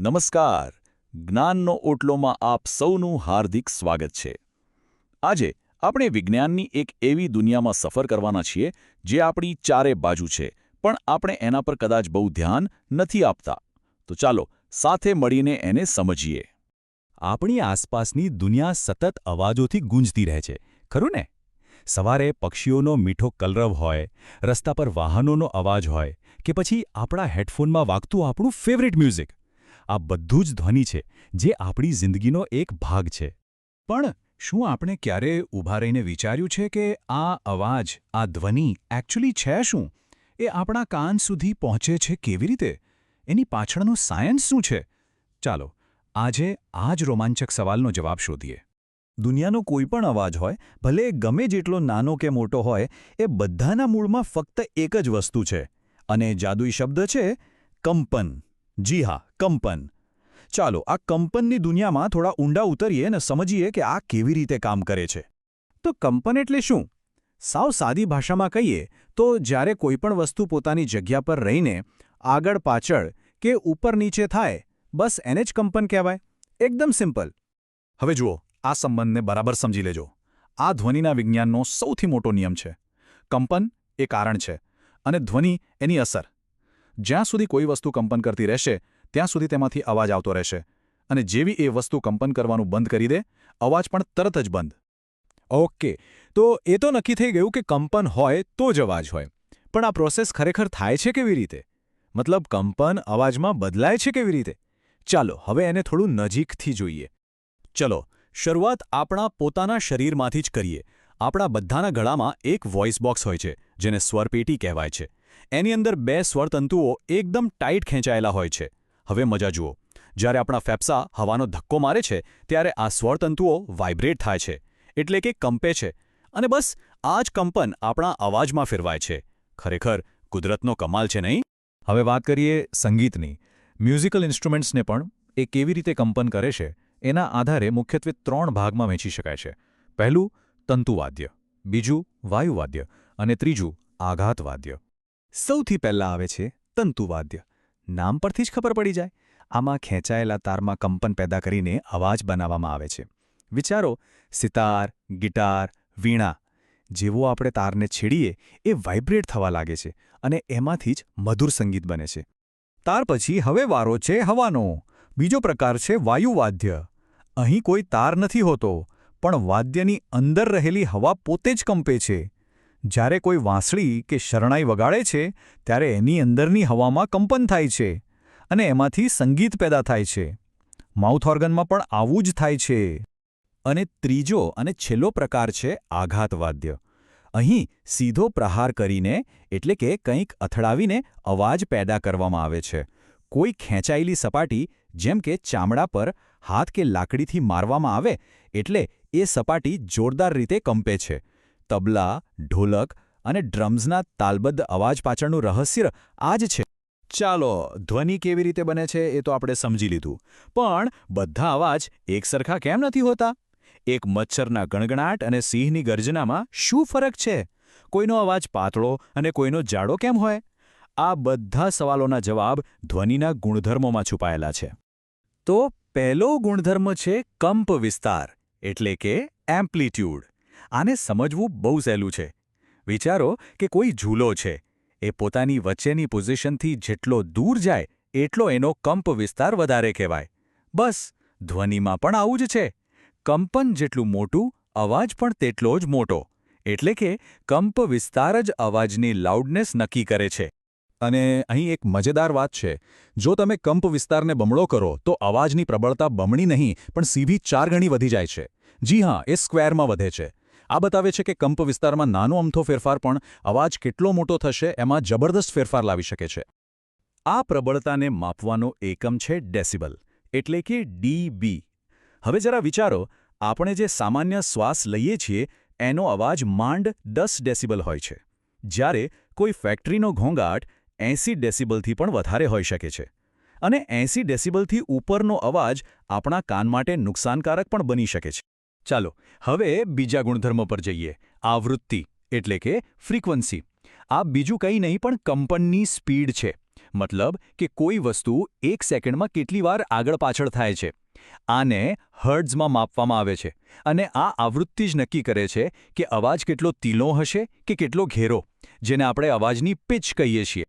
નમસ્કાર. જ્ઞાનનો ઓટલોમાં આપ સૌનું હાર્દિક સ્વાગત છે. આજે આપણે વિજ્ઞાનની એક એવી દુનિયામાં સફર કરવાના છીએ જે આપણી ચારે બાજુ છે, પણ આપણે એના પર કદાચ બહુ ધ્યાન નથી આપતા. તો ચાલો સાથે મળીને એને સમજીએ. આપણી આસપાસની દુનિયા સતત અવાજોથી ગુંજતી રહે છે, ખરું ને? સવારે પક્ષીઓનો મીઠો કલરવ હોય, રસ્તા પર વાહનોનો અવાજ હોય કે પછી આપણા હેડફોનમાં વાગતું આપણું ફેવરિટ મ્યુઝિક. આ બધું જ ધ્વનિ છે જે આપણી જિંદગીનો એક ભાગ છે. પણ શું આપણે ક્યારેય ઊભા રહીને વિચાર્યું છે કે આ અવાજ, આ ધ્વનિ એકચ્યુઅલી છે શું? એ આપણા કાન સુધી પહોંચે છે કેવી રીતે? એની પાછળનું સાયન્સ શું છે? ચાલો આજે આ જ રોમાંચક સવાલનો જવાબ શોધીએ. દુનિયાનો કોઈ પણ અવાજ હોય, ભલે એ ગમે જેટલો નાનો કે મોટો હોય, એ બધાના મૂળમાં ફક્ત એક જ વસ્તુ છે, અને જાદુઈ શબ્દ છે કંપન. જી હા, કંપન. ચાલો આ કંપનની દુનિયામાં થોડા ઊંડા ઉતરીએ અને સમજીએ કે આ કેવી રીતે કામ કરે છે. તો કંપન એટલે શું? સાવ સાદી ભાષામાં કહીએ તો જ્યારે કોઈપણ વસ્તુ પોતાની જગ્યા પર રહીને આગળ પાછળ કે ઉપર નીચે થાય, બસ એને જ કંપન કહેવાય. એકદમ સિમ્પલ. હવે જુઓ, આ સંબંધને બરાબર સમજી લેજો. આ ધ્વનિના વિજ્ઞાનનો સૌથી મોટો નિયમ છે. કંપન એ કારણ છે અને ધ્વનિ એની અસર. જ્યાં સુધી કોઈ વસ્તુ કંપન કરતી રહેશે ત્યાં સુધી તેમાંથી અવાજ આવતો રહેશે, અને જેવી એ વસ્તુ કંપન કરવાનું બંધ કરી દે, અવાજ પણ તરત જ બંધ. ઓકે, તો એ તો નક્કી થઈ ગયું કે કંપન હોય તો જ અવાજ હોય. પણ આ પ્રોસેસ ખરેખર થાય છે કેવી રીતે? મતલબ કંપન અવાજમાં બદલાય છે કેવી રીતે? ચાલો હવે એને થોડું નજીકથી જોઈએ. ચલો શરૂઆત આપણા પોતાના શરીરમાંથી જ કરીએ. આપણા બધાના ગળામાં એક વોઇસ બોક્સ હોય છે, જેને સ્વરપેટી કહેવાય છે. એની અંદર બે સ્વરતંતુઓ એકદમ ટાઈટ ખેંચાયેલા હોય છે. હવે મજા જુઓ. જ્યારે આપણા ફેફસા હવાનો ધક્કો મારે છે ત્યારે આ સ્વરતંતુઓ વાઇબ્રેટ થાય છે, એટલે કે કંપે છે, અને બસ આ જ કંપન આપણા અવાજમાં ફેરવાય છે. ખરેખર કુદરતનો કમાલ છે, નહીં? હવે વાત કરીએ સંગીતની. મ્યુઝિકલ ઇન્સ્ટ્રુમેન્ટ્સને પણ એ કેવી રીતે કંપન કરે છે એના આધારે મુખ્યત્વે 3 ભાગમાં વહેંચી શકાય છે. પહેલું તંતુવાદ્ય, બીજું વાયુવાદ્ય અને ત્રીજું આઘાતવાદ્ય. સૌથી પહેલાં આવે છે તંતુવાદ્ય. નામ પરથી જ ખબર પડી જાય. આમાં ખેંચાયેલા તારમાં કંપન પેદા કરીને અવાજ બનાવવામાં આવે છે. વિચારો, સિતાર, ગિટાર, વીણા. જેવો આપણે તારને છેડીએ એ વાઇબ્રેટ થવા લાગે છે અને એમાંથી જ મધુર સંગીત બને છે. ત્યાર પછી હવે વારો છે હવાનો. બીજો પ્રકાર છે વાયુવાદ્ય. અહીં કોઈ તાર નથી હોતો, પણ વાદ્યની અંદર રહેલી હવા પોતે જ કંપે છે. જ્યારે કોઈ વાંસળી કે શરણાઈ વગાડે છે ત્યારે એની અંદરની હવામાં કંપન થાય છે અને એમાંથી સંગીત પેદા થાય છે. માઉથ ઓર્ગનમાં પણ આવું જ થાય છે. અને ત્રીજો અને છેલ્લો પ્રકાર છે આઘાતવાદ્ય. અહીં સીધો પ્રહાર કરીને, એટલે કે કંઈક અથડાવીને અવાજ પેદા કરવામાં આવે છે. કોઈ ખેંચાયેલી સપાટી, જેમ કે ચામડા પર હાથ કે લાકડીથી મારવામાં આવે એટલે એ સપાટી જોરદાર રીતે કંપે છે. તબલા, ઢોલક અને ડ્રમ્સના તાલબદ્ધ અવાજ પાછળનું રહસ્ય આ જ છે. ચાલો, ધ્વનિ કેવી રીતે બને છે એ તો આપણે સમજી લીધું, પણ બધા અવાજ એકસરખા કેમ નથી હોતા? એક મચ્છરના ગણગણાટ અને સિંહની ગર્જનામાં શું ફરક છે? કોઈનો અવાજ પાતળો અને કોઈનો જાડો કેમ હોય? આ બધા સવાલોના જવાબ ધ્વનિના ગુણધર્મોમાં છુપાયેલા છે. તો પહેલો ગુણધર્મ છે કંપ વિસ્તાર, એટલે કે એમ્પ્લિટ્યૂડ. આને સમજવું બહુ સહેલું છે. વિચારો કે કોઈ ઝૂલો છે. એ પોતાની વચ્ચેની પોઝિશનથી જેટલો દૂર જાય એટલો એનો કંપ વિસ્તાર વધારે કહેવાય. બસ ધ્વનિમાં પણ આવું જ છે. કંપન જેટલું મોટું, અવાજ પણ તેટલો જ મોટો. એટલે કે કંપ વિસ્તાર જ અવાજની લાઉડનેસ નક્કી કરે છે. અને અહીં એક મજેદાર વાત છે. જો તમે કંપ વિસ્તારને બમણો કરો તો અવાજની પ્રબળતા બમણી નહીં પણ સીધી 4 ગણી વધી જાય છે. જી હા, એ સ્ક્વેરમાં વધે છે. આ બતાવે છે કે કંપ વિસ્તારમાં નાનો અમથો ફેરફાર પણ અવાજ કેટલો મોટો થશે એમાં જબરદસ્ત ફેરફાર લાવી શકે છે. આ પ્રબળતાને માપવાનો એકમ છે ડેસિબલ, એટલે કે ડીબી. હવે જરા વિચારો, આપણે જે સામાન્ય શ્વાસ લઈએ છીએ એનો અવાજ માંડ 10 ડેસિબલ હોય છે. જ્યારે કોઈ ફેક્ટરીનો ઘોંઘાટ 80 ડેસિબલથી પણ વધારે હોઈ શકે છે. અને 80 ડેસિબલથી ઉપરનો અવાજ આપણા કાન માટે નુકસાનકારક પણ બની શકે છે. ચાલો હવે બીજા ગુણધર્મ પર જઈએ. આવૃત્તિ, એટલે કે ફ્રીક્વન્સી. આ બીજું કંઈ નહીં પણ કંપનની સ્પીડ છે. મતલબ કે કોઈ વસ્તુ એક સેકન્ડમાં કેટલી વાર આગળ પાછળ થાય છે. આને હર્ટ્ઝમાં માપવામાં આવે છે અને આ આવૃત્તિ જ નક્કી કરે છે કે અવાજ કેટલો તીલો હશે કે કેટલો ઘેરો, જેને આપણે અવાજની પિચ કહીએ છીએ.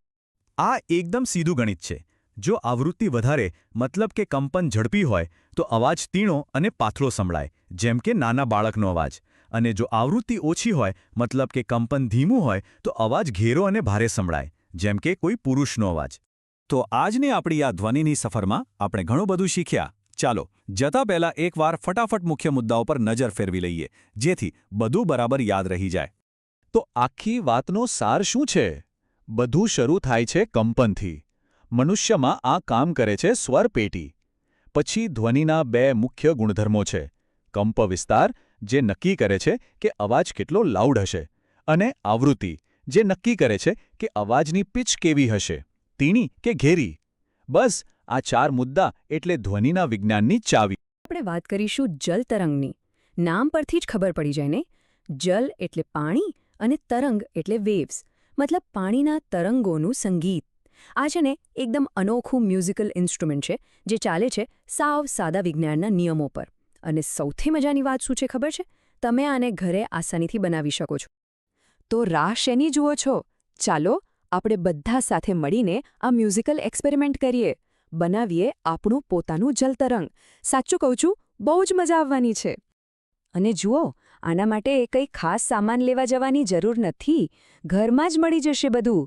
આ એકદમ સીધું ગણિત છે. જો આવૃત્તિ વધારે મતલબ કે કંપન ઝડપી હોય તો અવાજ તીણો અને પાતળો સંભળાય, જેમ કે નાના બાળકનો અવાજ. અને જો આવૃત્તિ ઓછી હોય મતલબ કે કંપન ધીમું હોય તો અવાજ ઘેરો અને ભારે સંભળાય, જેમ કે કોઈ પુરુષનો અવાજ. તો આજની આપણી આ ધ્વનિની સફરમાં આપણે ઘણું બધું શીખ્યા. ચાલો જતા પહેલા એકવાર ફટાફટ મુખ્ય મુદ્દાઓ પર નજર ફેરવી લઈએ, જેથી બધું બરાબર યાદ રહી જાય. તો આખી વાતનો સાર શું છે? બધું શરૂ થાય છે કંપનથી. મનુષ્યમાં આ કામ કરે છે સ્વરપેટી. પછી ધ્વનિના બે મુખ્ય ગુણધર્મો છે: કંપ વિસ્તાર, જે નક્કી કરે છે કે અવાજ કેટલો લાઉડ હશે, અને આવૃત્તિ, જે નક્કી કરે છે કે અવાજની પિચ કેવી હશે, તીણી કે ઘેરી. બસ આ 4 મુદ્દા એટલે ધ્વનિના વિજ્ઞાનની ચાવી. આપણે વાત કરીશું જલ તરંગની. નામ પરથી જ ખબર પડી જાય ને. જલ એટલે પાણી અને તરંગ એટલે વેવ્સ, મતલબ પાણીના તરંગોનું સંગીત. આ છે ને એકદમ અનોખું મ્યુઝિકલ ઇન્સ્ટ્રુમેન્ટ છે જે ચાલે છે સાવ સાદા વિજ્ઞાનના નિયમો પર. અને સૌથી મજાની વાત શું છે ખબર છે? તમે આને ઘરે આસાનીથી બનાવી શકો છો. તો રાહ શેની જુઓ છો? ચાલો આપણે બધા સાથે મળીને આ મ્યુઝિકલ એક્સપેરિમેન્ટ કરીએ. બનાવીએ આપણું પોતાનું જલતરંગ. સાચું કહું છું, બહુ જ મજા આવવાની છે. અને જુઓ, આના માટે કંઈ ખાસ સામાન લેવા જવાની જરૂર નથી. ઘરમાં જ મળી જશે બધું.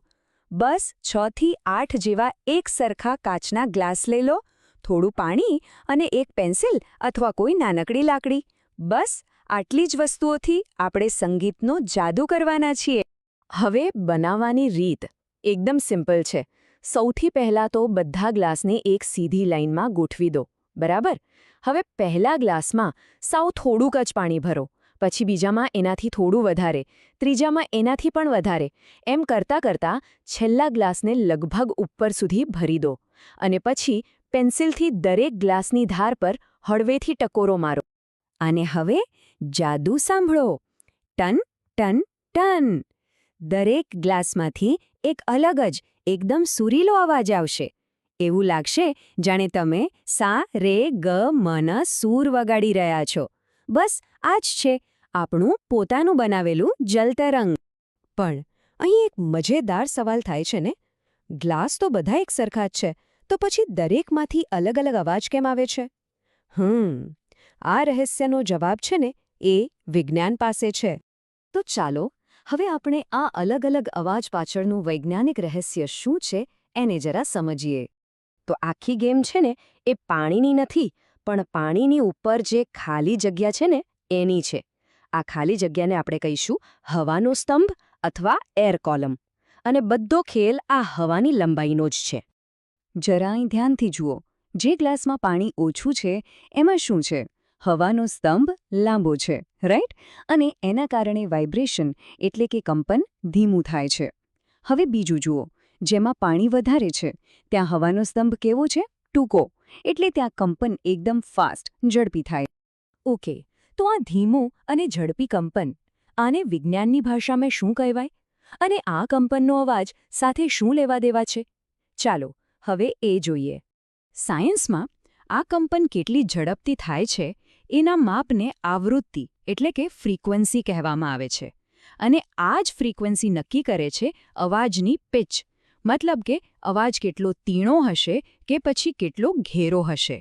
બસ 6 થી 8 જેવા એક સરખા કાચના ગ્લાસ લઈ લો, થોડું પાણી અને એક પેન્સિલ અથવા કોઈ નાનકડી લાકડી. બસ આટલી જ વસ્તુઓથી આપણે સંગીતનો જાદુ કરવાના છીએ. હવે બનાવવાની રીત એકદમ સિમ્પલ છે. સૌથી પહેલાં તો બધા ગ્લાસને એક સીધી લાઇનમાં ગોઠવી દો, બરાબર? હવે પહેલા ગ્લાસમાં સાવ થોડુંક જ પાણી ભરો, પછી બીજામાં એનાથી થોડું વધારે, ત્રીજામાં એનાથી પણ વધારે. એમ કરતાં કરતાં છેલ્લા ગ્લાસને લગભગ ઉપર સુધી ભરી દો. અને પછી પેન્સિલથી દરેક ગ્લાસની ધાર પર હળવેથી ટકોરો મારો. અને હવે જાદુ સાંભળો. Ton ton ton. દરેક ગ્લાસમાંથી એક અલગ જ એકદમ સુરીલો અવાજ આવશે. એવું લાગશે જાણે તમે સા રે ગ મન સૂર વગાડી રહ્યા છો. બસ આ જ છે આપણું પોતાનું બનાવેલું જલતરંગ. પણ અહીં એક મજેદાર સવાલ થાય છે ને. ગ્લાસ તો બધા એક સરખા જ છે, તો પછી દરેકમાંથી અલગ અલગ અવાજ કેમ આવે છે? આ રહસ્યનો જવાબ છે ને એ વિજ્ઞાન પાસે છે. તો ચાલો હવે આપણે આ અલગ અલગ અવાજ પાછળનું વૈજ્ઞાનિક રહસ્ય શું છે એને જરા સમજીએ. તો આખી ગેમ છે ને એ પાણીની નથી, પણ પાણીની ઉપર જે ખાલી જગ્યા છે ને એની છે. આ ખાલી જગ્યાને આપણે કહીશું હવાનો સ્તંભ અથવા એર કોલમ. અને બધો ખેલ આ હવાની લંબાઈનો જ છે. જરા અહીં ધ્યાનથી જુઓ. જે ગ્લાસમાં પાણી ઓછું છે એમાં શું છે? હવાનો સ્તંભ લાંબો છે, રાઈટ? અને એના કારણે વાઇબ્રેશન એટલે કે કંપન ધીમું થાય છે. હવે બીજું જુઓ. જેમાં પાણી વધારે છે ત્યાં હવાનો સ્તંભ કેવો છે? ટૂંકો. એટલે ત્યાં કંપન એકદમ ફાસ્ટ, ઝડપી થાય. ઓકે, તો આ ધીમું અને ઝડપી કંપન, આને વિજ્ઞાનની ભાષામાં શું કહેવાય? અને આ કંપનનો અવાજ સાથે શું લેવા દેવા છે? ચાલો હવે એ જોઈએ. સાયન્સમાં આ કંપન કેટલી ઝડપથી થાય છે એના માપને આવૃત્તિ એટલે કે ફ્રીક્વન્સી કહેવામાં આવે છે. અને આ જ ફ્રીક્વન્સી નક્કી કરે છે અવાજની પિચ, મતલબ કે અવાજ કેટલો તીણો હશે કે પછી કેટલો ઘેરો હશે.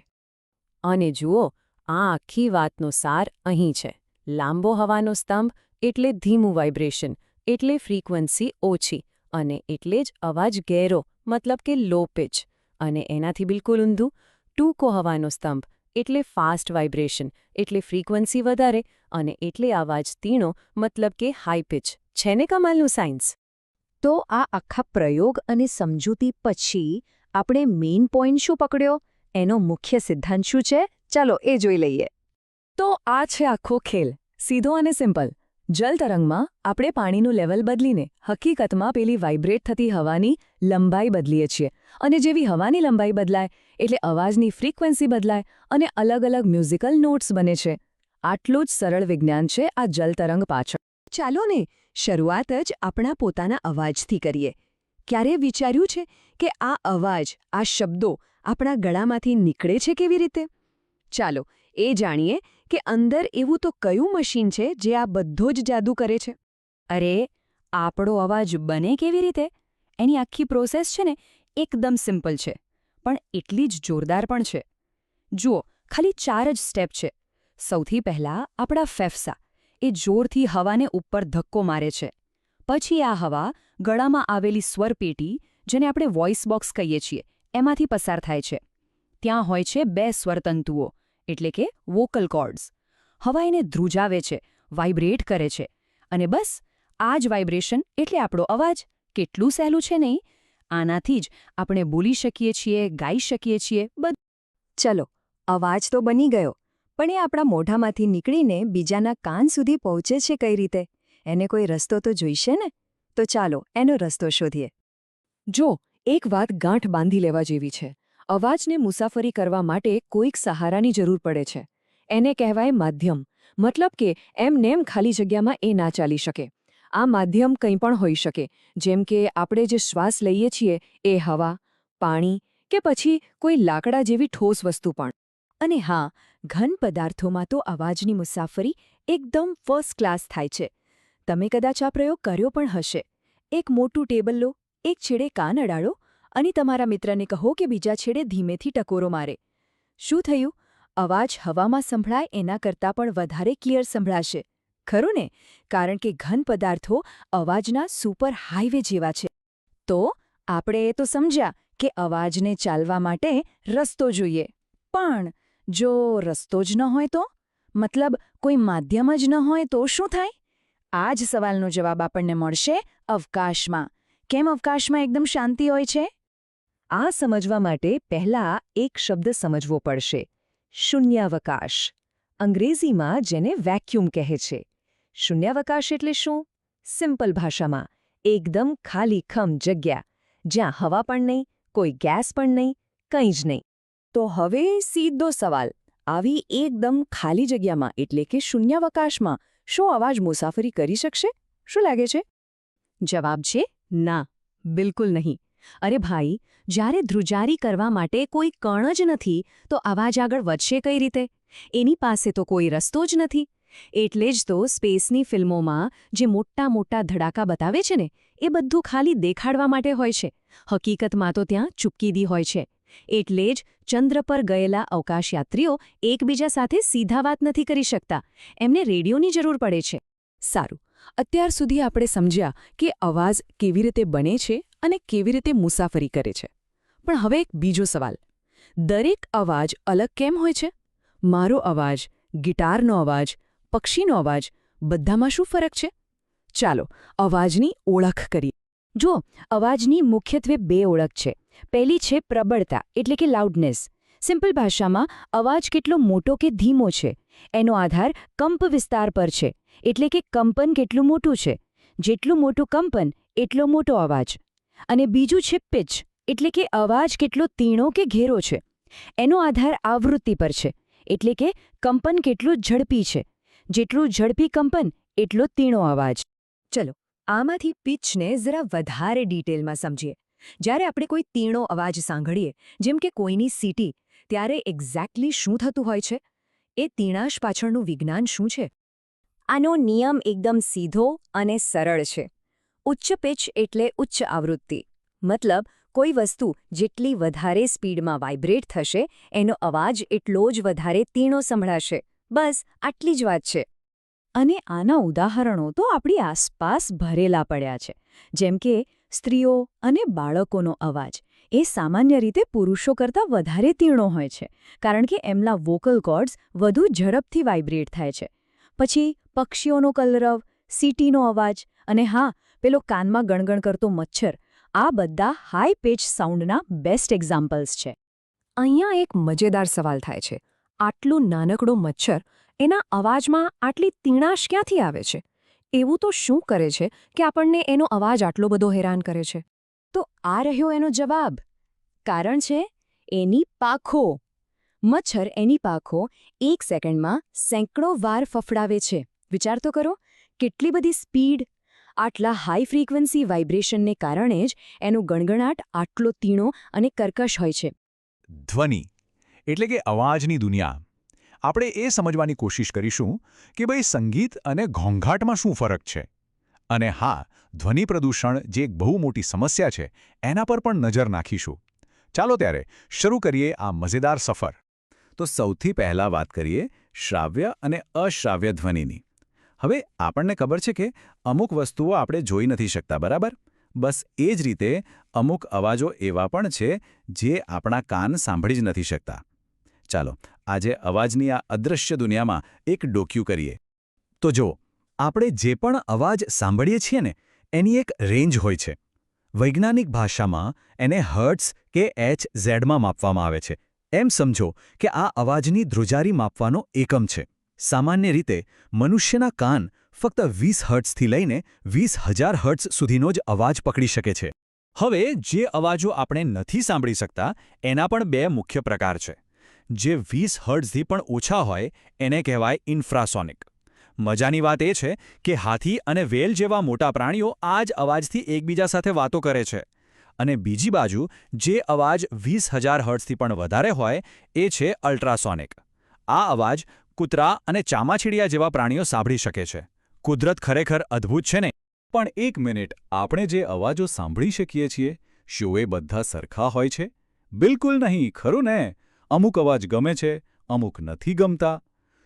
અને જુઓ, આ આખી વાતનો સાર અહીં છે. લાંબો હવાનો સ્તંભ એટલે ધીમું વાઇબ્રેશન, એટલે ફ્રીક્વન્સી ઓછી, અને એટલે જ અવાજ ઘેરો, મતલબ કે લો પિચ. અને એનાથી બિલકુલ ઊંધું, ટૂંકો હવાનો સ્તંભ એટલે ફાસ્ટ વાઇબ્રેશન, એટલે ફ્રીક્વન્સી વધારે, અને એટલે અવાજ તીણો, મતલબ કે હાઈ પિચ. છે ને કમાલનું સાયન્સ? તો આ આખા પ્રયોગ અને સમજૂતી પછી આપણે મેઇન પોઈન્ટ શું પકડ્યો? એનો મુખ્ય સિદ્ધાંત શું છે? ચાલો એ જોઈ લઈએ. તો આ છે આખો ખેલ. સીધો અને સિમ્પલ. જલતરંગમાં આપણે પાણીનું લેવલ બદલીને હકીકતમાં પેલી વાઇબ્રેટ થતી હવાની લંબાઈ બદલીએ છીએ. અને જેવી હવાની લંબાઈ બદલાય એટલે અવાજની ફ્રીક્વન્સી બદલાય અને અલગ અલગ મ્યુઝિકલ નોટ્સ બને છે. આટલું જ સરળ વિજ્ઞાન છે આ જલતરંગ પાછળ. ચાલો ને શરૂઆત જ આપણા પોતાના અવાજથી કરીએ. ક્યારે વિચાર્યું છે કે આ અવાજ, આ શબ્દો આપણા ગળામાંથી નીકળે છે કેવી રીતે? ચાલો એ જાણીએ કે અંદર એવું તો કયું મશીન છે જે આ બધો જ જાદુ કરે છે. અરે, આપણો અવાજ બને કેવી રીતે? એની આખી પ્રોસેસ છે ને એકદમ સિમ્પલ છે, પણ એટલી જ જોરદાર પણ છે. જુઓ, ખાલી 4 જ સ્ટેપ છે. સૌથી પહેલાં આપણા ફેફસા એ જોરથી હવાને ઉપર ધક્કો મારે છે. પછી આ હવા ગળામાં આવેલી સ્વરપેટી, જેને આપણે વોઇસ બોક્સ કહીએ છીએ, એમાંથી પસાર થાય છે. ત્યાં હોય છે 2 સ્વરતંતુઓ, એટલે કે વોકલ કોર્ડ્સ. હવા એને ધ્રુજાવે છે, વાઇબ્રેટ કરે છે, અને બસ આ જ વાઇબ્રેશન એટલે આપણો અવાજ. કેટલું સહેલું છે નહીં? આનાથી જ આપણે બોલી શકીએ છીએ, ગાઈ શકીએ છીએ. ચલો, અવાજ તો બની ગયો, પણ એ આપણા મોઢામાંથી નીકળીને બીજાના કાન સુધી પહોંચે છે કઈ રીતે? એને કોઈ રસ્તો તો જોઈશે ને? તો ચાલો એનો રસ્તો શોધીએ. જો, એક વાત ગાંઠ બાંધી લેવા જેવી છે. અવાજને મુસાફરી કરવા માટે કોઈક સહારાની જરૂર પડે છે. એને કહેવાય માધ્યમ. મતલબ કે એમનેમ ખાલી જગ્યામાં એ ના ચાલી શકે. આ માધ્યમ કંઈ પણ હોઈ શકે, જેમ કે આપણે જે શ્વાસ લઈએ છીએ એ હવા, પાણી કે પછી કોઈ લાકડા જેવી ઠોસ વસ્તુ પણ. અને હા, ઘન પદાર્થોમાં તો અવાજની મુસાફરી એકદમ ફર્સ્ટ ક્લાસ થાય છે. તમે કદાચ આ પ્રયોગ કર્યો પણ હશે. એક મોટું ટેબલ લો, એક છેડે કાન અડાડો અને તમારા મિત્રને કહો કે બીજા છેડે ધીમેથી ટકોરો મારે. શું થયું? અવાજ હવામાં સંભળાય એના કરતાં પણ વધારે ક્લિયર સંભળાશે. ખરું ને? કારણ કે ઘન પદાર્થો અવાજના સુપર હાઈવે જેવા છે. તો આપણે એ તો સમજ્યા કે અવાજને ચાલવા માટે રસ્તો જોઈએ. પણ જો રસ્તો જ ન હોય તો? મતલબ કોઈ માધ્યમ જ ન હોય તો શું થાય? આ જ સવાલનો જવાબ આપણને મળશે અવકાશમાં. કેમ અવકાશમાં એકદમ શાંતિ હોય છે? આ સમજવા માટે પહેલાં એક શબ્દ સમજવો પડશે: શૂન્યાવકાશ. અંગ્રેજીમાં જેને વેક્યુમ કહે છે. શૂન્યાવકાશ એટલે શું? સિમ્પલ ભાષામાં એકદમ ખાલીખમ જગ્યા, જ્યાં હવા પણ નહીં, કોઈ ગેસ પણ નહીં, કંઈ જ નહીં. તો હવે સીધો સવાલ: આવી એકદમ ખાલી જગ્યામાં એટલે કે શૂન્યાવકાશમાં શું અવાજ મુસાફરી કરી શકશે? શું લાગે છે? જવાબ છે ના, બિલકુલ નહીં. અરે ભાઈ, જ્યારે ધ્રુજારી કરવા માટે કોઈ કણ જ નથી તો અવાજ આગળ વધશે કઈ રીતે? એની પાસે તો કોઈ રસ્તો જ નથી. એટલે જ તો સ્પેસની ફિલ્મોમાં જે મોટા મોટા ધડાકા બતાવે છે ને, એ બધું ખાલી દેખાડવા માટે હોય છે. હકીકતમાં તો ત્યાં ચૂપકીદી હોય છે. એટલે જ ચંદ્ર પર ગયેલા અવકાશયાત્રીઓ એકબીજા સાથે સીધા વાત નથી કરી શકતા. એમને રેડિયોની જરૂર પડે છે. સારું, અત્યાર સુધી આપણે સમજ્યા કે અવાજ કેવી રીતે બને છે અને કેવી રીતે મુસાફરી કરે છે. પણ હવે એક બીજો સવાલ: દરેક અવાજ અલગ કેમ હોય છે? મારો અવાજ, ગિટારનો અવાજ, પક્ષીનો અવાજ, બધામાં શું ફરક છે? ચાલો અવાજની ઓળખ કરીએ. જો, અવાજની મુખ્યત્વે 2 ઓળખ છે. પહેલી છે પ્રબળતા, એટલે કે લાઉડનેસ. સિમ્પલ ભાષામાં અવાજ કેટલો મોટો કે ધીમો છે એનો આધાર કંપ વિસ્તાર પર છે, એટલે કે કંપન કેટલું મોટું છે. જેટલું મોટું કંપન એટલો મોટો અવાજ. અને બીજું છે પિચ, એટલે કે અવાજ કેટલો તીણો કે ઘેરો છે. એનો આધાર આવૃત્તિ પર છે, એટલે કે કંપન કેટલું ઝડપી છે. જેટલું ઝડપી કંપન એટલો તીણો અવાજ. ચલો, આમાંથી પિચને જરા વધારે ડિટેલમાં સમજીએ. જ્યારે આપણે કોઈ તીણો અવાજ સાંભળીએ, જેમ કે કોઈની સીટી, ત્યારે એક્ઝેક્ટલી શું થતું હોય છે? એ તીણાશ પાછળનું વિજ્ઞાન શું છે? આનો નિયમ એકદમ સીધો અને સરળ છે. ઉચ્ચ પિચ એટલે ઉચ્ચ આવૃત્તિ. મતલબ કોઈ વસ્તુ જેટલી વધારે સ્પીડમાં વાઇબ્રેટ થશે, એનો અવાજ એટલો જ વધારે તીણો સંભળાશે. બસ આટલી જ વાત છે. અને આના ઉદાહરણો તો આપણી આસપાસ ભરેલા પડ્યા છે. જેમ કે સ્ત્રીઓ અને બાળકોનો અવાજ એ સામાન્ય રીતે પુરુષો કરતાં વધારે તીણો હોય છે, કારણ કે એમના વોકલ કોર્ડ્સ વધુ ઝડપથી વાઇબ્રેટ થાય છે. પછી પક્ષીઓનો કલરવ, સીટીનો અવાજ અને હા, પેલો કાનમાં ગણગણ કરતો મચ્છર, આ બધા હાઈ પિચ સાઉન્ડના બેસ્ટ એક્ઝામ્પલ્સ છે. અહીંયા એક મજેદાર સવાલ થાય છે: આટલું નાનકડો મચ્છર, એના અવાજમાં આટલી તીણાશ ક્યાંથી આવે છે? એવું તો શું કરે છે કે આપણને એનો અવાજ આટલો બધો હેરાન કરે છે? તો આ રહ્યો એનો જવાબ. કારણ છે એની પાંખો. મચ્છર એની પાંખો 1 સેકન્ડમાં સેંકડો વાર ફફડાવે છે. વિચાર તો કરો, કેટલી બધી સ્પીડ! આટલા હાઈ ફ્રીક્વન્સી વાઇબ્રેશનને કારણે જ એનો ગણગણાટ આટલો તીણો અને કર્કશ હોય છે. ધ્વનિ એટલે કે અવાજની દુનિયા. આપણે એ સમજવાની કોશિશ કરીશું કે ભાઈ સંગીત અને ઘોંઘાટમાં શું ફરક છે. અને હા, ધ્વનિ પ્રદૂષણ જે એક બહુ મોટી સમસ્યા છે એના પર પણ નજર નાખીશું. ચાલો ત્યારે શરૂ કરીએ આ મજેદાર સફર. તો સૌથી પહેલાં વાત કરીએ શ્રાવ્ય અને અશ્રાવ્ય ધ્વનિની. હવે આપણને ખબર છે કે અમુક વસ્તુઓ આપણે જોઈ નથી શકતા, બરાબર? બસ એ જ રીતે અમુક અવાજો એવા પણ છે જે આપણા કાન સાંભળી જ નથી શકતા. ચાલો આજે અવાજની આ અદૃશ્ય દુનિયામાં એક ડોક્યુ કરીએ. તો જો આપણે જે પણ અવાજ સાંભળીએ છીએ ને એની એક રેન્જ હોય છે. વૈજ્ઞાનિક ભાષામાં એને હર્ટ્ઝ કે HZમાં માપવામાં આવે છે. એમ સમજો કે આ અવાજની ધ્રુજારી માપવાનો એકમ છે. સામાન્ય રીતે મનુષ્યના કાન ફક્ત 20 હર્ટ્ઝથી લઈને 20,000 હર્ટ્ઝ સુધીનો જ અવાજ પકડી શકે છે. હવે જે અવાજો આપણે નથી સાંભળી શકતા એના પણ બે મુખ્ય પ્રકાર છે. જે 20 હર્ટ્ઝથી પણ ઓછા હોય એને કહેવાય ઇન્ફ્રાસોનિક. મજાની વાત એ છે કે હાથી અને વેલ જેવા મોટા પ્રાણીઓ આ જ અવાજથી એકબીજા સાથે વાતો કરે છે. અને બીજી બાજુ જે અવાજ 20,000 હર્ટ્ઝથી પણ વધારે હોય એ છે અલ્ટ્રાસોનિક. આ અવાજ કૂતરા અને ચામાચીડિયા જેવા પ્રાણીઓ સાંભળી શકે છે. કુદરત ખરેખર અદ્ભુત છે ને? પણ એક મિનિટ, આપણે જે અવાજો સાંભળી શકીએ છીએ શું એ બધા સરખા હોય છે? બિલકુલ નહીં, ખરું ને? અમુક અવાજ ગમે છે, અમુક નથી ગમતા.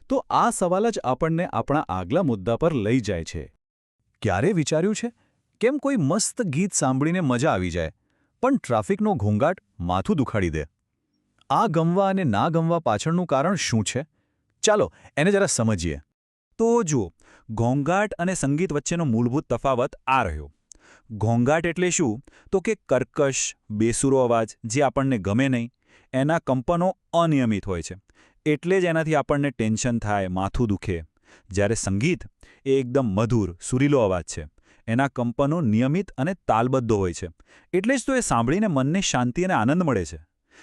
તો આ સવાલ જ આપણને આપણા આગલા મુદ્દા પર લઈ જાય છે. ક્યારે વિચાર્યું છે કેમ કોઈ મસ્ત ગીત સાંભળીને મજા આવી જાય પણ ટ્રાફિકનો ઘોંઘાટ માથું દુખાડી દે? આ ગમવા અને ના ગમવા પાછળનું કારણ શું છે? ચાલો એને જરા સમજીએ. તો જુઓ, ઘોંઘાટ અને સંગીત વચ્ચેનો મૂળભૂત તફાવત આ રહ્યો. ઘોંઘાટ એટલે શું? તો કે કર્કશ, બેસૂરો અવાજ જે આપણને ગમે નહીં. એના કંપનો અનિયમિત હોય છે. એટલે જ એનાથી આપણને ટેન્શન થાય, માથું દુખે. જ્યારે સંગીત એ એકદમ મધુર, સુરીલો અવાજ છે. એના કંપનો નિયમિત અને તાલબદ્ધ હોય છે. એટલે જ તો એ સાંભળીને મનને શાંતિ અને આનંદ મળે છે.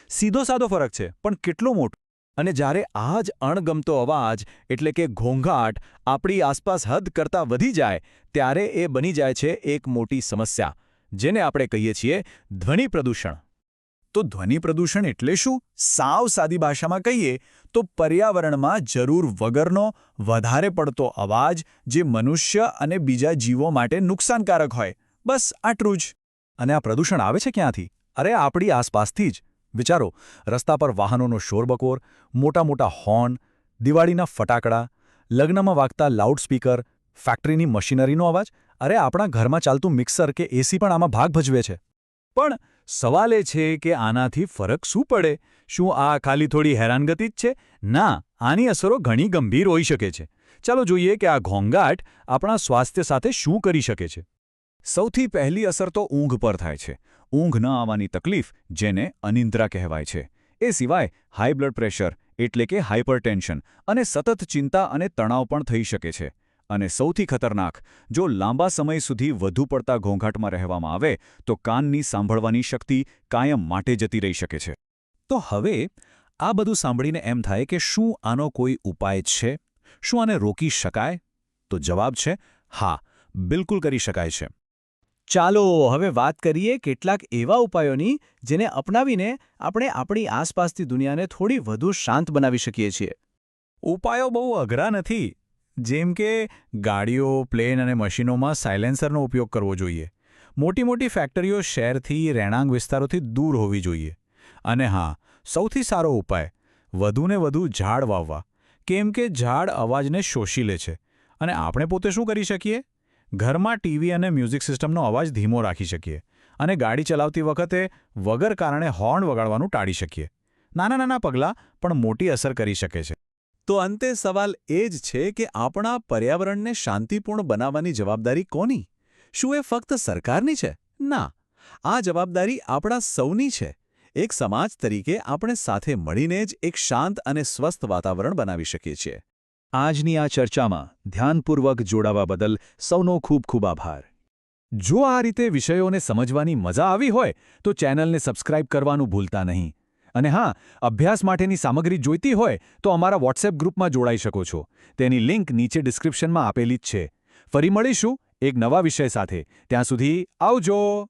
સીધો સાદો ફરક છે, પણ કેટલો મોટો! અને જ્યારે આ જ અણગમતો અવાજ એટલે કે ઘોંઘાટ આપણી આસપાસ હદ કરતાં વધી જાય ત્યારે એ બની જાય છે એક મોટી સમસ્યા, જેને આપણે કહીએ છીએ ધ્વનિ પ્રદૂષણ. તો ધ્વનિ પ્રદૂષણ એટલે શું? સાવ સાદી ભાષામાં કહીએ તો પર્યાવરણમાં જરૂર વગરનો વધારે પડતો અવાજ જે મનુષ્ય અને બીજા જીવો માટે નુકસાનકારક હોય. બસ આટલું જ. અને આ પ્રદૂષણ આવે છે ક્યાંથી? અરે આપણી આસપાસથી જ. વિચારો, રસ્તા પર વાહનોનો શોરબકોર, મોટા મોટા હોર્ન, દિવાળીના ફટાકડા, લગ્નમાં વાગતા લાઉડસ્પીકર, ફેક્ટરીની મશીનરીનો અવાજ. અરે આપણા ઘરમાં ચાલતું મિક્સર કે એસી પણ આમાં ભાગ ભજવે છે. પણ સવાલ એ છે કે આનાથી ફરક શું પડે? શું આ ખાલી થોડી હેરાનગતિ જ છે? ના, આની અસરો ઘણી ગંભીર હોઈ શકે છે. ચાલો જોઈએ કે આ ઘોંઘાટ આપણા સ્વાસ્થ્ય સાથે શું કરી શકે છે. સૌથી પહેલી અસર તો ઊંઘ પર થાય છે. ઊંઘ ન આવવાની તકલીફ, જેને અનિદ્રા કહેવાય છે. એ સિવાય હાઈ બ્લડ પ્રેશર એટલે કે હાઇપરટેન્શન અને સતત ચિંતા અને તણાવ પણ થઈ શકે છે. અને સૌથી ખતરનાક, જો લાંબા સમય સુધી વધુ પડતા ઘોંઘાટમાં રહેવામાં આવે તો કાનની સાંભળવાની શક્તિ કાયમ માટે જતી રહી શકે છે. તો હવે આ બધું સાંભળીને એમ થાય કે શું આનો કોઈ ઉપાય છે? શું આને રોકી શકાય? તો જવાબ છે હા, બિલકુલ કરી શકાય છે. ચાલો હવે વાત કરીએ કેટલાક એવા ઉપાયોની જેને અપનાવીને આપણે આપણી આસપાસની દુનિયાને થોડી વધુ શાંત બનાવી શકીએ છીએ. ઉપાયો બહુ અઘરા નથી. જેમ કે ગાડીઓ, પ્લેન અને મશીનોમાં સાયલેન્સરનો ઉપયોગ કરવો જોઈએ. મોટી મોટી ફેક્ટરીઓ શહેરથી, રહેણાંક વિસ્તારોથી દૂર હોવી જોઈએ. અને હા, સૌથી સારો ઉપાય, વધુને વધુ ઝાડ વાવવા. કેમ કે ઝાડ અવાજને શોષી લે છે. અને આપણે પોતે શું કરી શકીએ? ઘરમાં ટીવી અને મ્યુઝિક સિસ્ટમનો અવાજ ધીમો રાખી શકીએ. અને ગાડી ચલાવતી વખતે વગર કારણે હોર્ન વગાડવાનું ટાળી શકીએ. નાના નાના પગલાં પણ મોટી અસર કરી શકે છે. તો અંતે સવાલ એ જ છે કે આપણા પર્યાવરણને શાંતિપૂર્ણ બનાવવાની જવાબદારી કોની? શું એ ફક્ત સરકારની છે? ના, આ જવાબદારી આપણા સૌની છે. એક સમાજ તરીકે આપણે સાથે મળીને જ એક શાંત અને સ્વસ્થ વાતાવરણ બનાવી શકીએ છીએ. આજની આ ચર્ચામાં ધ્યાનપૂર્વક જોડાવા બદલ સૌનો ખૂબ ખૂબ આભાર. જો આ રીતે વિષયોને સમજવાની મજા આવી હોય તો ચેનલને સબસ્ક્રાઇબ કરવાનું ભૂલતા નહીં. અને હા, અભ્યાસ માટેની સામગ્રી જોઈતી હોય તો અમારા વોટ્સએપ ગ્રુપમાં જોડાઈ શકો છો. તેની લિંક નીચે ડિસ્ક્રિપ્શનમાં આપેલી જ છે. ફરી મળીશું એક નવા વિષય સાથે. ત્યાં સુધી આવજો.